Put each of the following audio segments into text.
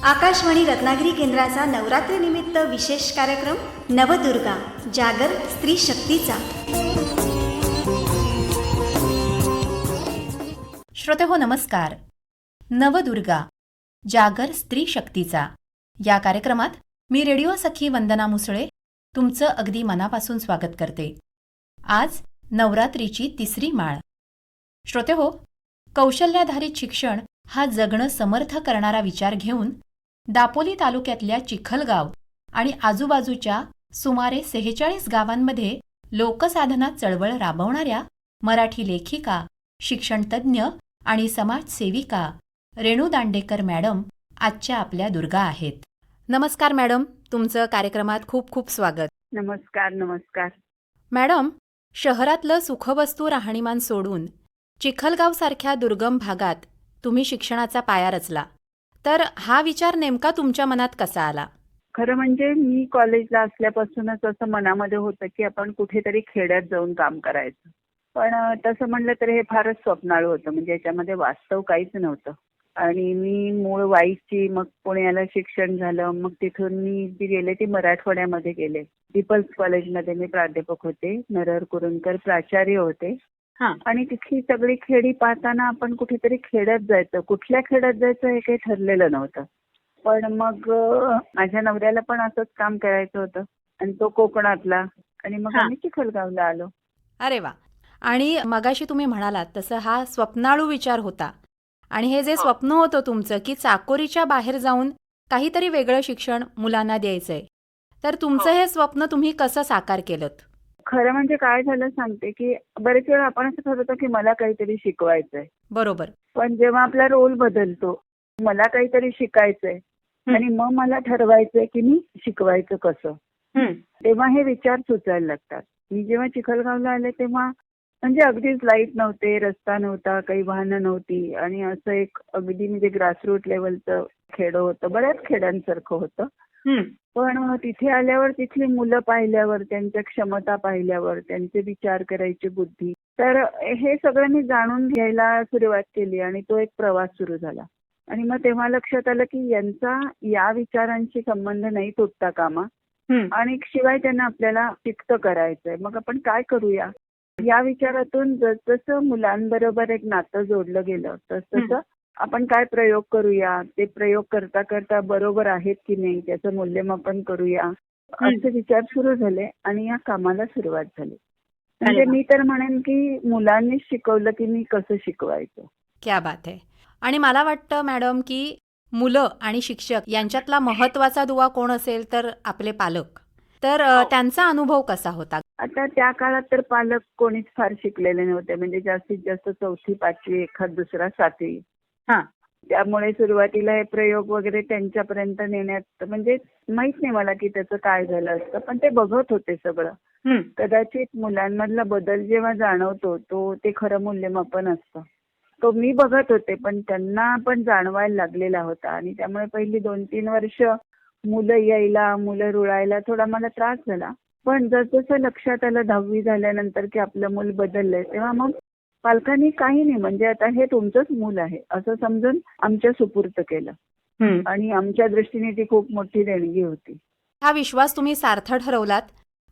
आकाशवाणी रत्नागिरी केंद्राचा नवरात्रीनिमित्त विशेष कार्यक्रम नवदुर्गा जागर स्त्री शक्तीचा. श्रोतेहो नमस्कार. नवदुर्गा जागर स्त्री शक्तीचा या कार्यक्रमात मी रेडिओ सखी वंदना मुसळे तुमचं अगदी मनापासून स्वागत करते. आज नवरात्रीची तिसरी माळ. श्रोतेहो, कौशल्याधारित शिक्षण हा जगणं समर्थ करणारा विचार घेऊन दापोली तालुक्यातल्या चिखलगाव आणि आजूबाजूच्या सुमारे 46 गावांमध्ये लोकसाधना चळवळ राबवणाऱ्या मराठी लेखिका, शिक्षणतज्ज्ञ आणि समाजसेविका रेणू दांडेकर मॅडम आजच्या आपल्या दुर्गा आहेत. नमस्कार मॅडम, तुमचं कार्यक्रमात खूप खूप स्वागत. नमस्कार. नमस्कार मॅडम, शहरातलं सुखवस्तू राहणीमान सोडून चिखलगावसारख्या दुर्गम भागात तुम्ही शिक्षणाचा पाया रचला, तर हा विचार नेमका तुमच्या मनात कसा आला? खरं म्हणजे मी कॉलेजला असल्यापासूनच असं मनामध्ये होतं की आपण कुठेतरी खेड्यात जाऊन काम करायचं. पण तसं म्हणलं तर हे फारच स्वप्नाळू होतं, म्हणजे याच्यामध्ये वास्तव काहीच नव्हतं. आणि मी मूळ वाईची, मग पुण्याला शिक्षण झालं. मग तिथून मी जी गेले ती मराठवाड्यामध्ये गेले. पीपल्स कॉलेजमध्ये मी प्राध्यापक होते. नरहर कुरुंदकर प्राचार्य होते. आणि तिथली सगळी खेडी पाहताना आपण कुठेतरी खेड्यात जायचं. कुठल्या खेड्यात जायचं हे काही ठरलेलं नव्हतं. पण मग माझ्या नवऱ्याला पण असंच काम करायचं होतं आणि तो कोकणातला. आणि मग आम्ही चिखलगावला आलो. अरे वा. आणि मगाशी तुम्ही म्हणालात तसं हा स्वप्नाळू विचार होता. आणि हे जे स्वप्न होतं तुमचं की चाकोरीच्या बाहेर जाऊन काहीतरी वेगळं शिक्षण मुलांना द्यायचंय, तर तुमचं हे स्वप्न तुम्ही कसं साकार केलं? खरं म्हणजे काय झालं सांगते की बरेच वेळा आपण असं ठरवतो की मला काहीतरी शिकवायचंय. बरोबर. पण जेव्हा आपला रोल बदलतो, मला काहीतरी शिकायचंय आणि मग मला ठरवायचंय की मी शिकवायचं कसं, तेव्हा हे विचार सुचायला लागतात. मी जेव्हा चिखलगावला आले तेव्हा म्हणजे अगदीच लाईट नव्हते, रस्ता नव्हता, काही वाहनं नव्हती आणि असं एक अगदी म्हणजे ग्रासरूट लेवलचं खेडं होतं. बऱ्याच खेड्यांसारखं होतं. पण तिथे आल्यावर तिथली मुलं पाहिल्यावर, त्यांच्या क्षमता पाहिल्यावर, त्यांचे विचार करायची बुद्धी, तर हे सगळं मी जाणून घ्यायला सुरुवात केली आणि तो एक प्रवास सुरू झाला. आणि मग तेव्हा लक्षात आलं की यांचा या विचारांशी संबंध नाही तुटता कामा आणि शिवाय त्यांना आपल्याला शिक्त करायचंय. मग आपण काय करूया या विचारातून जसजसं मुलांबरोबर एक नातं जोडलं गेलं तसतसं आपण काय प्रयोग करूया, ते प्रयोग करता करता बरोबर आहेत की नाही त्याचं मूल्यमापन करूया, असे विचार सुरू झाले आणि या कामाला सुरुवात झाली. म्हणजे मी तर म्हणेन की मुलांनीच शिकवलं की मी कसं शिकवायचं. क्या बात आहे. आणि मला वाटतं मॅडम की मुलं आणि शिक्षक यांच्यातला महत्वाचा दुवा कोण असेल तर आपले पालक. तर त्यांचा अनुभव कसा होता? आता त्या काळात तर पालक कोणीच फार शिकलेले नव्हते, म्हणजे जास्तीत जास्त 4थी 5वी, एखाद दुसरा 7वी. त्यामुळे सुरुवातीला हे प्रयोग वगैरे त्यांच्यापर्यंत नेण्यात म्हणजे माहित नाही मला की त्याचं काय झालं असतं, पण ते बघत होते सगळं. कदाचित मुलांमधला बदल जेव्हा जाणवतो तो ते खरं मूल्यमापन असतं. तो मी बघत होते, पण त्यांना पण जाणवायला लागलेला होता. आणि त्यामुळे पहिली 2-3 वर्ष मुलं यायला, मुलं रुळायला थोडा मला त्रास झाला. पण जसजसं लक्षात आलं 10वी झाल्यानंतर की आपलं मूल बदललंय, तेव्हा मग पालकांनी काही नाही, म्हणजे आता हे तुमचंच मूल आहे असं समजून आमच्या सुपूर्द केलं. आणि आमच्या दृष्टीने ती खूप मोठी देणगी होती. हा विश्वास तुम्ही सार्थ ठरवलात.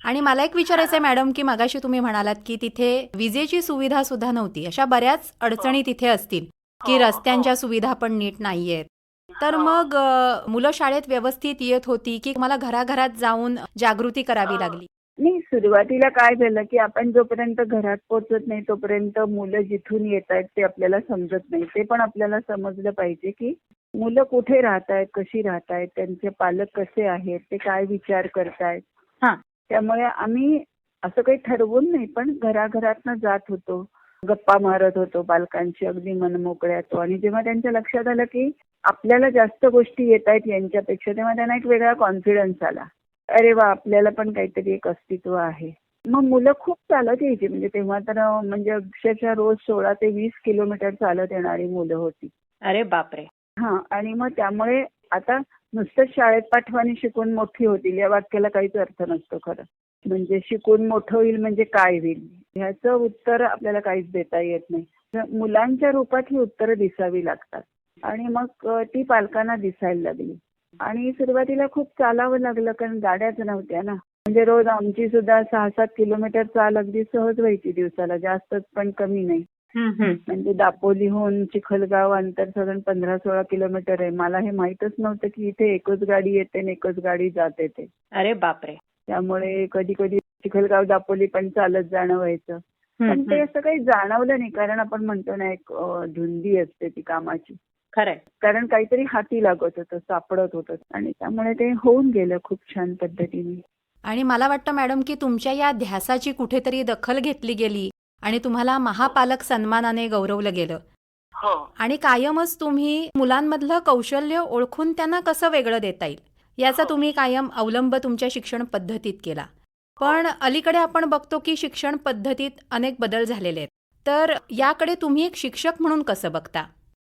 आणि मला एक विचारायचंय मॅडम की मगाशी तुम्ही म्हणालात की तिथे विजेची सुविधा सुद्धा नव्हती. अशा बऱ्याच अडचणी तिथे असतील की रस्त्यांच्या सुविधा पण नीट नाहीयेत. तर मग मुलं शाळेत व्यवस्थित येत होती की मला घराघरात जाऊन जागृती करावी लागली? नाही, सुरुवातीला काय झालं की आपण जोपर्यंत घरात पोहोचत नाही तोपर्यंत मुलं जिथून येत आहेत ते आपल्याला समजत नाही. ते पण आपल्याला समजलं पाहिजे की मुलं कुठे राहतायत, कशी राहतायत, त्यांचे पालक कसे आहेत, ते काय विचार करतायत. त्यामुळे आम्ही असं काही ठरवून नाही, पण घराघरातनं जात होतो, गप्पा मारत होतो पालकांची अगदी मनमोकळ्यात. आणि जेव्हा त्यांच्या लक्षात आलं की आपल्याला जास्त गोष्टी येत आहेत यांच्यापेक्षा, तेव्हा त्यांना एक वेगळा कॉन्फिडन्स आला. अरे वा, आपल्याला पण काहीतरी एक अस्तित्व आहे. मग मुलं खूप चालत यायची, म्हणजे तेव्हा तर म्हणजे अक्षरशः रोज 16 ते 20 किलोमीटर चालत येणारी मुलं होती. अरे बापरे. आणि मग त्यामुळे आता नुसतं शाळेत पाठवानी शिकून मोठी होतील या वाक्याला काहीच अर्थ नसतो खरं. म्हणजे शिकून मोठं होईल म्हणजे काय होईल ह्याचं उत्तर आपल्याला काहीच देता येत नाही. मुलांच्या रूपात ही उत्तरं दिसावी लागतात. आणि मग ती पालकांना दिसायला लागली. आणि सुरुवातीला खूप चालावं लागलं कारण गाड्याच नव्हत्या ना. म्हणजे रोज आमची सुद्धा 6-7 किलोमीटर चाल अगदी सहज व्हायची दिवसाला, जास्तच पण कमी नाही. म्हणजे दापोलीहून चिखलगाव अंतर साधारण 15-16 किलोमीटर आहे. मला हे माहीतच नव्हतं की इथे एकच गाडी येते आणि एकच गाडी जात येते. अरे बापरे. त्यामुळे कधी कधी चिखलगाव दापोली पण चालत जाणं व्हायचं. पण ते असं काही जाणवलं नाही कारण आपण म्हणतो ना एक धुंदी असते ती कामाची. खरंय. कारण काहीतरी हाती लागत होतं, सापडत होतं आणि त्यामुळे ते होऊन गेलं खूप छान पद्धतीने. आणि मला वाटतं मॅडम की तुमच्या या ध्यासाची कुठेतरी दखल घेतली गेली आणि तुम्हाला महापालक सन्मानाने गौरवलं गेलं. हो. आणि कायमच तुम्ही मुलांमधलं कौशल्य ओळखून त्यांना कसं वेगळं देता येईल याचा तुम्ही कायम अवलंब तुमच्या शिक्षण पद्धतीत केला. पण अलीकडे आपण बघतो की शिक्षण पद्धतीत अनेक बदल झालेले आहेत. तर याकडे तुम्ही एक शिक्षक म्हणून कसं बघता?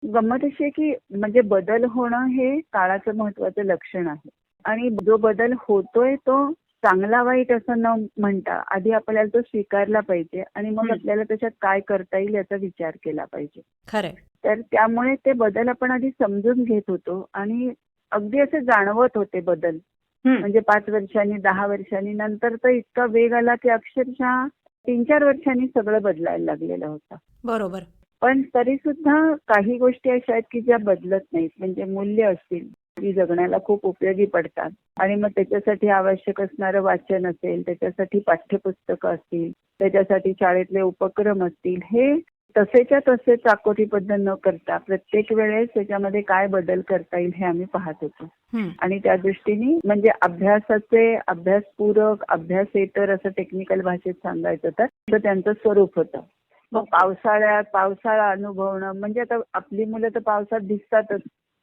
गंमत अशी आहे की म्हणजे बदल होणं हे काळाचं महत्वाचं लक्षण आहे. आणि जो बदल होतोय तो चांगला वाईट असं न म्हणता आधी आपल्याला तो स्वीकारला पाहिजे आणि मग आपल्याला त्याच्यात काय करता येईल याचा विचार केला पाहिजे. खरंय. तर त्यामुळे ते बदल आपण आधी समजून घेत होतो आणि अगदी असे जाणवत होते बदल. म्हणजे 5 वर्षांनी 10 वर्षांनी नंतर तर इतका वेग आला की अक्षरशः 3-4 वर्षांनी सगळं बदलायला लागलेलं होतं. बरोबर. पण तरी सुद्धा काही गोष्टी अशा आहेत की ज्या बदलत नाहीत. म्हणजे मूल्य असतील ती जगण्याला खूप उपयोगी पडतात आणि मग त्याच्यासाठी आवश्यक असणारं वाचन असेल, त्याच्यासाठी पाठ्यपुस्तकं असतील, त्याच्यासाठी शाळेतले उपक्रम असतील, हे तसेच्या तसे चाकोरीबद्ध न करता प्रत्येक वेळेस त्याच्यामध्ये काय बदल करता येईल हे आम्ही पाहत होतो. आणि त्या दृष्टीने म्हणजे अभ्यासाचे अभ्यासपूरक, अभ्यासेतर असं टेक्निकल भाषेत सांगायचं तर त्यांचं स्वरूप होतं. मग पावसाळा अनुभवणं म्हणजे आता आपली मुलं तर पावसात दिसतातच,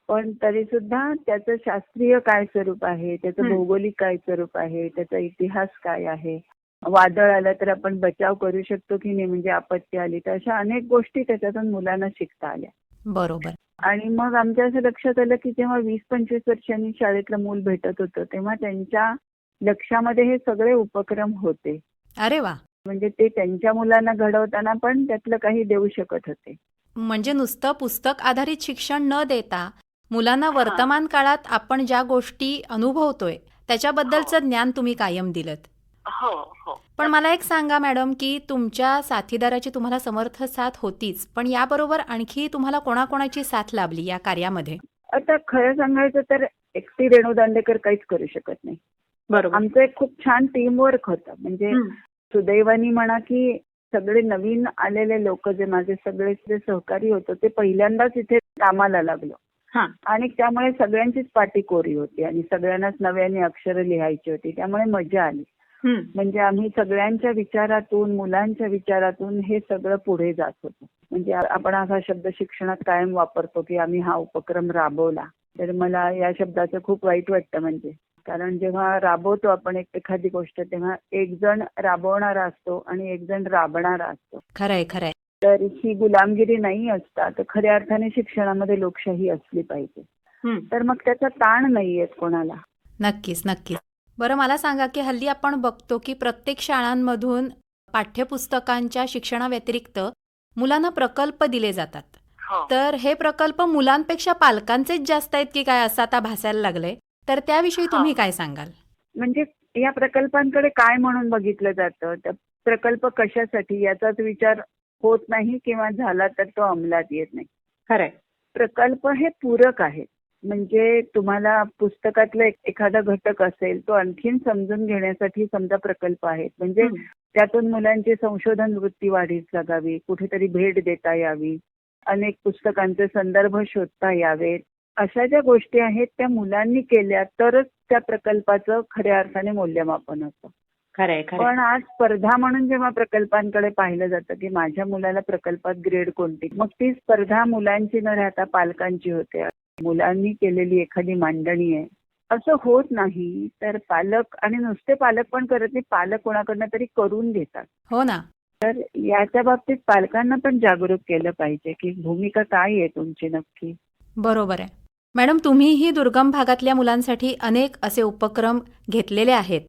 पण तरी सुद्धा त्याचं शास्त्रीय काय स्वरूप आहे, त्याचं भौगोलिक काय स्वरूप आहे, त्याचा इतिहास काय आहे, वादळ आलं तर आपण बचाव करू शकतो की नाही, म्हणजे आपत्ती आली तर अशा अनेक गोष्टी त्याच्यातून मुलांना शिकता आल्या. बरोबर. आणि मग आमच्या असं लक्षात आलं की जेव्हा 20-25 वर्षांनी शाळेतलं मूल भेटत होतं तेव्हा त्यांच्या लक्षामध्ये हे सगळे उपक्रम होते. अरे वा. म्हणजे ते त्यांच्या मुलांना घडवताना पण त्यातलं काही देऊ शकत होते. म्हणजे नुसतं पुस्तक आधारित शिक्षण न देता मुलांना वर्तमान काळात आपण ज्या गोष्टी अनुभवतोय त्याच्याबद्दलचं ज्ञान तुम्ही कायम दिलत. हो हो. पण मला एक सांगा मॅडम की तुमच्या साथीदाराची तुम्हाला समर्थ साथ होतीच, पण याबरोबर आणखी तुम्हाला कोणाकोणाची साथ लाभली या कार्यामध्ये? आता खरं सांगायचं तर एकटी रेणू दांडेकर काहीच करू शकत नाही. बरोबर. आमचं एक खूप छान टीमवर्क होतं. म्हणजे सुदैवानी म्हणा की सगळे नवीन आलेले लोक जे माझे सगळे सहकारी होते ते पहिल्यांदाच इथे कामाला लागलो. आणि त्यामुळे सगळ्यांचीच पाटी कोरी होती आणि सगळ्यांनाच नव्याने अक्षरं लिहायची होती. त्यामुळे मजा आली. म्हणजे आम्ही सगळ्यांच्या विचारातून, मुलांच्या विचारातून हे सगळं पुढे जात होतो. म्हणजे आपण हा शब्द शिक्षणात कायम वापरतो की आम्ही हा उपक्रम राबवला. तर मला या शब्दाचं खूप वाईट वाटतं. म्हणजे कारण जेव्हा राबवतो आपण एखादी गोष्ट तेव्हा एक जण राबवणारा असतो आणि एक जण राबणारा असतो. खरंय खरंय. तर ही गुलामगिरी नाही असता तर खऱ्या अर्थाने शिक्षणामध्ये लोकशाही असली पाहिजे. तर मग त्याचा ताण नाही येत कोणाला. नक्कीच नक्कीच. बरं मला सांगा की हल्ली आपण बघतो की प्रत्येक शाळांमधून पाठ्यपुस्तकांच्या शिक्षणाव्यतिरिक्त मुलांना प्रकल्प दिले जातात. तर हे प्रकल्प मुलांपेक्षा पालकांचेच जास्त आहेत की काय असं आता भासायला लागलंय. तर त्याविषयी तुम्ही काय सांगाल? म्हणजे या प्रकल्पांकडे काय म्हणून बघितलं जातं, त्या प्रकल्प कशासाठी याचाच विचार होत नाही किंवा झाला तर तो अंमलात येत नाही. खरंय. प्रकल्प हे पूरक आहेत. म्हणजे तुम्हाला पुस्तकातला एखादा घटक असेल तो आणखीन समजून घेण्यासाठी समजा प्रकल्प आहेत. म्हणजे त्यातून मुलांची संशोधन वृत्ती वाढीस लागावी, कुठेतरी भेट देता यावी, अनेक पुस्तकांचे संदर्भ शोधता यावेत, अशा ज्या गोष्टी आहेत त्या मुलांनी केल्या तरच त्या प्रकल्पाचं खऱ्या अर्थाने मूल्यमापन होतं. खरंय. पण आज स्पर्धा म्हणून जेव्हा प्रकल्पांकडे पाहिलं जातं की माझ्या मुलाला प्रकल्पात ग्रेड कोणती, मग ती स्पर्धा मुलांची न राहता पालकांची होते. मुलांनी केलेली एखादी मांडणी आहे असं होत नाही. तर पालक आणि नुसते पालक पण करत नाही, पालक कोणाकडनं तरी करून घेतात. हो ना. तर याच्या बाबतीत पालकांना पण जागरूक केलं पाहिजे की भूमिका काय आहे तुमची नक्की. बरोबर आहे. मॅडम तुम्हीही दुर्गम भागातल्या मुलांसाठी अनेक असे उपक्रम घेतलेले आहेत.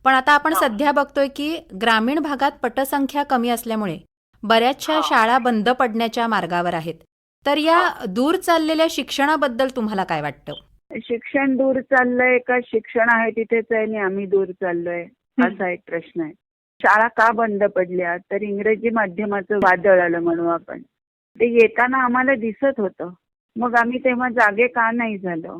पण आता आपण सध्या बघतोय की ग्रामीण भागात पटसंख्या कमी असल्यामुळे बऱ्याचशा शाळा बंद पडण्याच्या मार्गावर आहेत. तर या दूर चाललेल्या शिक्षणाबद्दल तुम्हाला काय वाटतं? शिक्षण दूर चाललंय का शिक्षण आहे तिथेच आहे आणि आम्ही दूर चाललोय, असा एक प्रश्न आहे. शाळा का बंद पडल्या? तर इंग्रजी माध्यमाचं वादळ आलं म्हणू आपण. ते येताना आम्हाला दिसत होतं. मग आम्ही तेव्हा जागे का नाही झालो?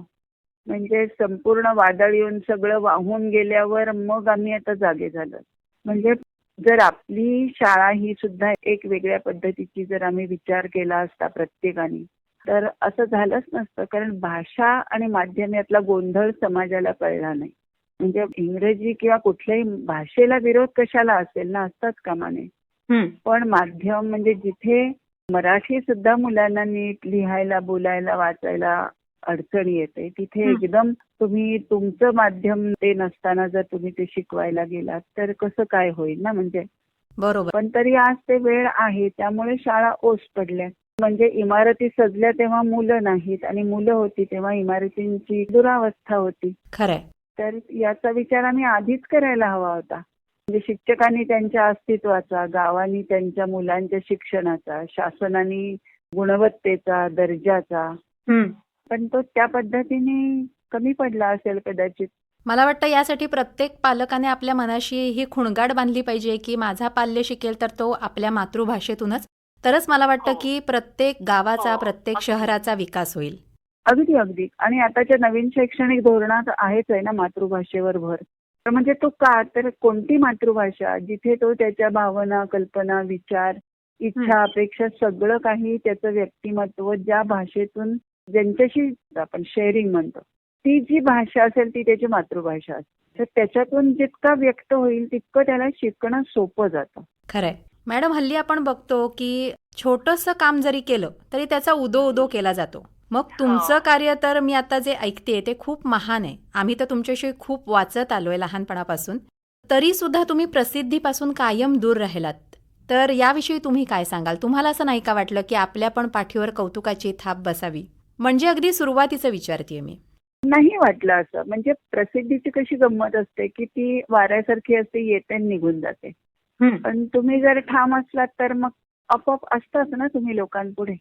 म्हणजे संपूर्ण वादळ येऊन सगळं वाहून गेल्यावर मग आम्ही आता जागे झालो. म्हणजे जर आपली शाळा ही सुद्धा एक वेगळ्या पद्धतीची जर आम्ही विचार केला असता प्रत्येकाने, तर असं झालंच नसतं. कारण भाषा आणि माध्यम यातला गोंधळ समाजाला कळला नाही. म्हणजे इंग्रजी किंवा कुठल्याही भाषेला विरोध कशाला असेल ना, असताच कामा नये. पण माध्यम म्हणजे जिथे मराठी सुद्धा मुलांना नीट लिहायला, बोलायला, वाचायला अडचण येते, तिथे एकदम तुम्ही तुमचं माध्यम ते नसताना जर तुम्ही ते शिकवायला गेलात तर कसं काय होईल ना. म्हणजे बरोबर. पण तरी आज ते वेळ आहे, त्यामुळे शाळा ओस पडल्या. म्हणजे इमारती सजल्या तेव्हा मुलं नाहीत आणि मुलं होती तेव्हा इमारतींची दुरावस्था होती. खरंय. तर याचा विचार आम्ही आधीच करायला हवा होता. म्हणजे शिक्षकांनी त्यांच्या अस्तित्वाचा, गावांनी त्यांच्या मुलांच्या शिक्षणाचा, शासनाने गुणवत्तेचा, दर्जाचा, पण तो त्या पद्धतीने कमी पडला असेल कदाचित. मला वाटतं यासाठी प्रत्येक पालकाने आपल्या मनाशी ही खुणगाड बांधली पाहिजे की माझा पाल्य शिकेल तर तो आपल्या मातृभाषेतूनच, तरच मला वाटतं की प्रत्येक गावाचा, प्रत्येक शहराचा विकास होईल. अगदी अगदी. आणि आताच्या नवीन शैक्षणिक धोरणात आहेच आहे ना मातृभाषेवर भर. तर म्हणजे तो का, तर कोणती मातृभाषा जिथे तो त्याच्या भावना, कल्पना, विचार, इच्छा, अपेक्षा सगळं काही त्याचं व्यक्तिमत्व ज्या भाषेतून ज्यांच्याशी आपण शेअरिंग म्हणतो, ती जी भाषा असेल ती त्याची मातृभाषा असेल. तर त्याच्यातून जितका व्यक्त होईल तितकं त्याला शिकणं सोपं जातं. खरंय. मॅडम, हल्ली आपण बघतो की छोटंसं काम जरी केलं तरी त्याचा उदो केला जातो. मग तुमचं कार्य तर मी आता जे ऐकते ते खूप महान आहे. आम्ही तर तुमच्याशी खूप वाचत आलोय लहानपणापासून. तरी सुद्धा तुम्ही प्रसिद्धीपासून कायम दूर राहिलात. तर याविषयी तुम्ही काय सांगाल? तुम्हाला असं नाही का वाटलं की आपल्या पण पाठीवर कौतुकाची थाप बसावी? म्हणजे अगदी सुरुवातीचं विचारतेय मी. नाही वाटलं असं. म्हणजे प्रसिद्धीची कशी गंमत असते की ती वाऱ्यासारखी असते, येते आणि निघून जाते. पण तुम्ही जर ठाम असलात तर मग आपोआप असताच ना तुम्ही लोकांपुढे.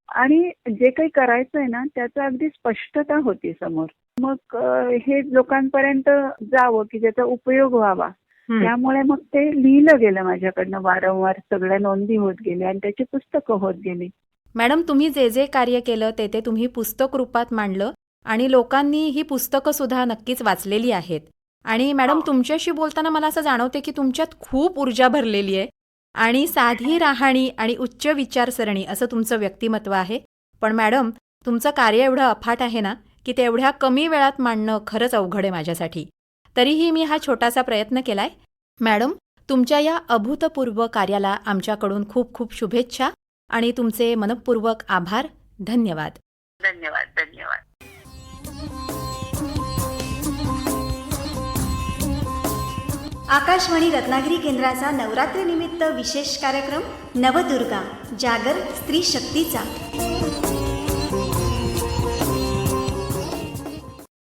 आणि जे काही करायचं आहे ना त्याचं अगदी स्पष्टता होती समोर. मग हे लोकांपर्यंत जावं की ज्याचा उपयोग व्हावा. त्यामुळे मग ते लिहिलं गेलं माझ्याकडनं, वारंवार सगळ्या नोंदी होत गेल्या आणि त्याची पुस्तकं होत गेली. मॅडम, तुम्ही जे जे कार्य केलं ते तुम्ही पुस्तक रूपात मांडलं आणि लोकांनी ही पुस्तकं सुद्धा नक्कीच वाचलेली आहेत. आणि मॅडम, तुमच्याशी बोलताना मला असं जाणवते की तुमच्यात खूप ऊर्जा भरलेली आहे आणि साधी राहणी आणि उच्च विचारसरणी असं तुमचं व्यक्तिमत्व आहे. पण मॅडम, तुमचं कार्य एवढं अफाट आहे ना की ते एवढ्या कमी वेळात मांडणं खरंच अवघड आहे माझ्यासाठी. तरीही मी हा छोटासा प्रयत्न केलाय. मॅडम, तुमच्या या अभूतपूर्व कार्याला आमच्याकडून खूप खूप शुभेच्छा आणि तुमचे मनःपूर्वक आभार. धन्यवाद. धन्यवाद. धन्यवाद. आकाशवाणी रत्नागिरी केंद्राचा नवरात्रीनिमित्त विशेष कार्यक्रम नवदुर्गा जागर स्त्री शक्तीचा.